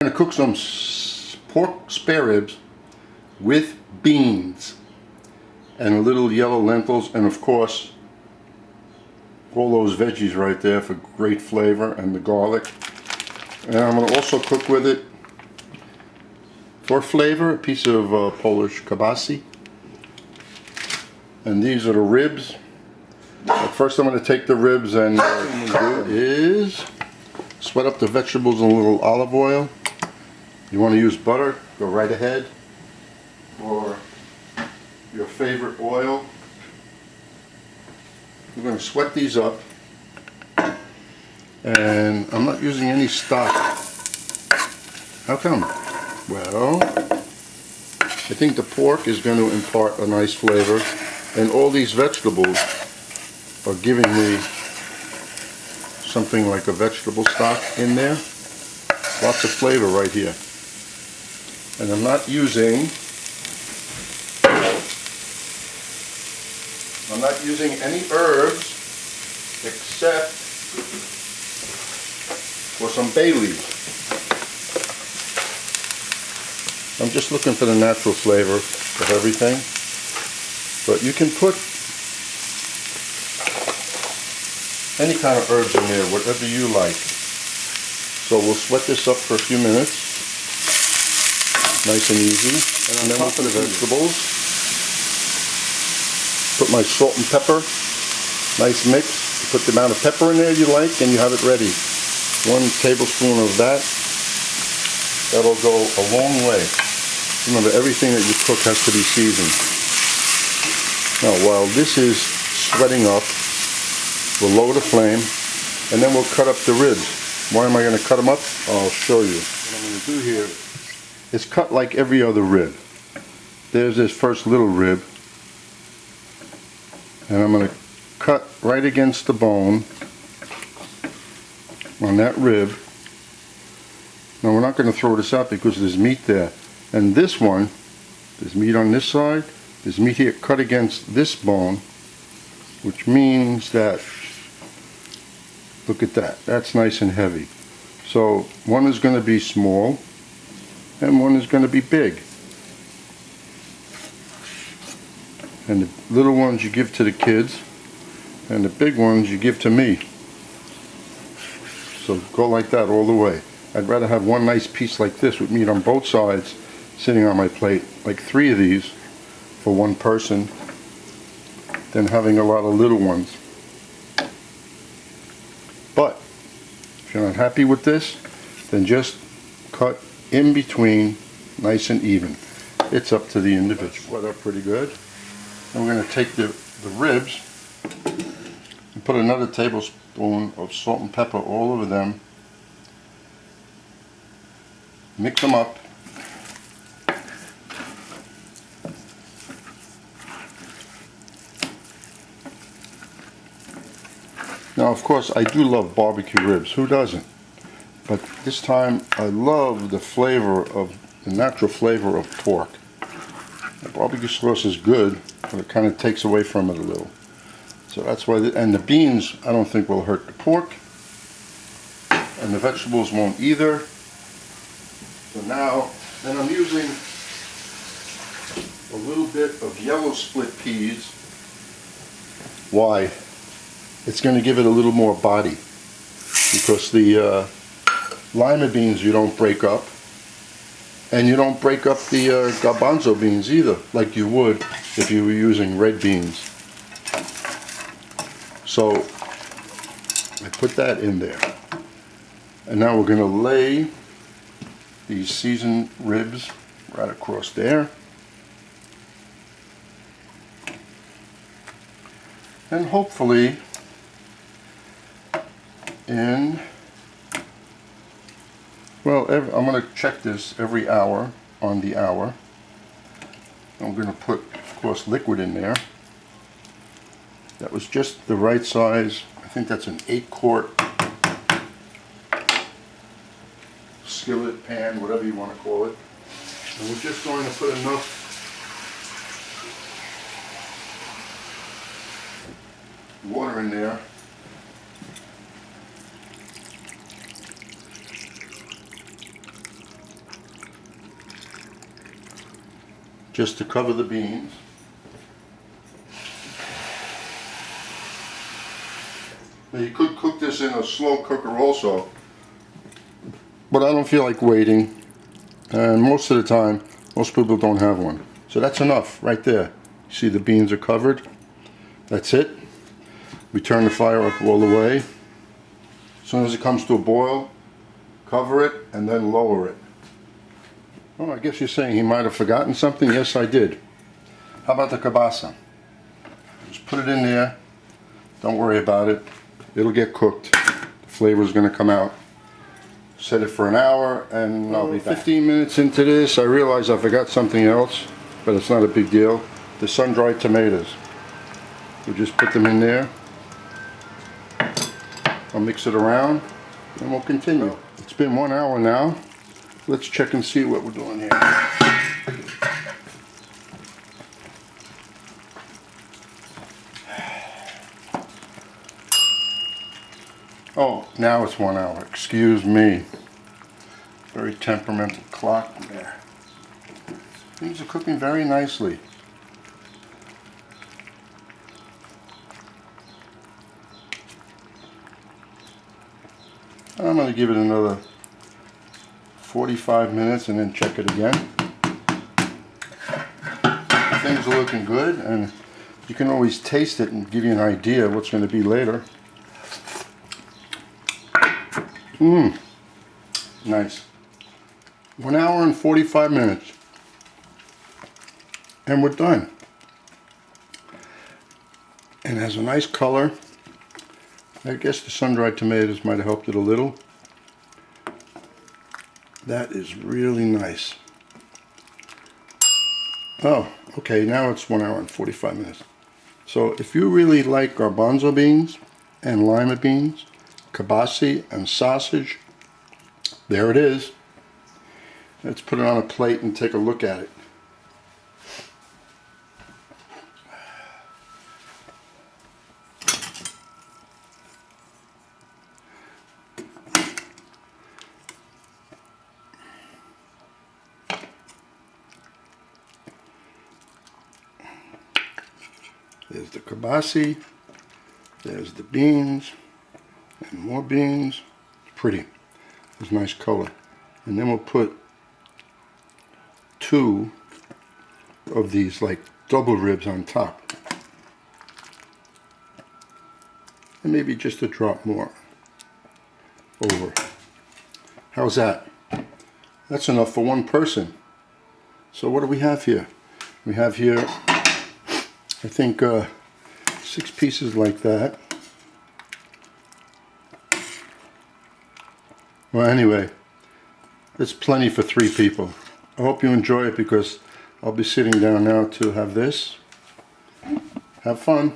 I'm going to cook some pork spare ribs with beans and a little yellow lentils, and of course all those veggies right there for great flavor, and the garlic. And I'm going to also cook with it for flavor a piece of Polish kielbasa. And these are the ribs. But first I'm going to take the ribs, and what I'm going to do is sweat up the vegetables in a little olive oil. You want to use butter, go right ahead, or your favorite oil. We're going to sweat these up, and I'm not using any stock. How come? Well, I think the pork is going to impart a nice flavor, and all these vegetables are giving me something like a vegetable stock in there. Lots of flavor right here. And I'm not using any herbs except for some bay leaves. I'm just looking for the natural flavor of everything. But you can put any kind of herbs in there, whatever you like. So we'll sweat this up for a few minutes. Nice and easy. And then we'll put the vegetables. Put my salt and pepper. Nice mix. Put the amount of pepper in there you like, and you have it ready. 1 tablespoon of that. That'll go a long way. Remember, everything that you cook has to be seasoned. Now, while this is sweating up, we'll lower the flame, and then we'll cut up the ribs. Why am I going to cut them up? I'll show you. What I'm going to do here is cut like every other rib. There's this first little rib, and I'm going to cut right against the bone on that rib. Now, we're not going to throw this out because there's meat there. And this one, there's meat on this side, there's meat here cut against this bone, which means that, look at that, that's nice and heavy. So one is going to be small and one is going to be big. And the little ones you give to the kids, and the big ones you give to me. So go like that all the way. I'd rather have one nice piece like this with meat on both sides sitting on my plate, like 3 of these for one person, than having a lot of little ones. But if you're not happy with this, then just cut in between nice and even. It's up to the individual. Sweat up pretty good. And we're going to take the ribs and put another tablespoon of salt and pepper all over them. Mix them up. Now, of course, I do love barbecue ribs. Who doesn't? But this time, I love the flavor of the natural flavor of pork. The barbecue sauce is good, but it kind of takes away from it a little. So that's why. And the beans, I don't think will hurt the pork, and the vegetables won't either. So now, then I'm using a little bit of yellow split peas. Why? It's going to give it a little more body, because the lima beans you don't break up, and you don't break up the garbanzo beans either, like you would if you were using red beans. So I put that in there, and now we're going to lay these seasoned ribs right across there. And hopefully I'm going to check this every hour on the hour. I'm going to put, of course, liquid in there. That was just the right size. I think that's an 8-quart skillet, pan, whatever you want to call it. And we're just going to put enough water in there just to cover the beans. Now you could cook this in a slow cooker also, but I don't feel like waiting, and most of the time most people don't have one. So that's enough right there. See, the beans are covered. That's it. We turn the fire up all the way. As soon as it comes to a boil, cover it and then lower it. Oh, I guess you're saying he might have forgotten something. Yes, I did. How about the kielbasa? Just put it in there. Don't worry about it. It'll get cooked. The flavor is going to come out. Set it for an hour and I'll be back. 15 minutes into this, I realize I forgot something else, but it's not a big deal. The sun-dried tomatoes. We just put them in there. I'll mix it around and we'll continue. It's been 1 hour now. Let's check and see what we're doing here. Oh, now it's 1 hour. Excuse me. Very temperamental clock there. Things are cooking very nicely. I'm going to give it another 45 minutes and then check it again. Things are looking good, and you can always taste it and give you an idea of what's going to be later. Nice. 1 hour and 45 minutes. And we're done. And it has a nice color. I guess the sun-dried tomatoes might have helped it a little. That is really nice. Oh, okay, now it's 1 hour and 45 minutes. So if you really like garbanzo beans and lima beans, kielbasa and sausage, there it is. Let's put it on a plate and take a look at it. There's the kielbasa, there's the beans, and more beans. It's pretty. It's a nice color. And then we'll put 2 of these like double ribs on top. And maybe just a drop more over. How's that? That's enough for 1 person. So what do we have here? We have here, I think, 6 pieces like that. Well, anyway, it's plenty for 3 people. I hope you enjoy it because I'll be sitting down now to have this. Have fun.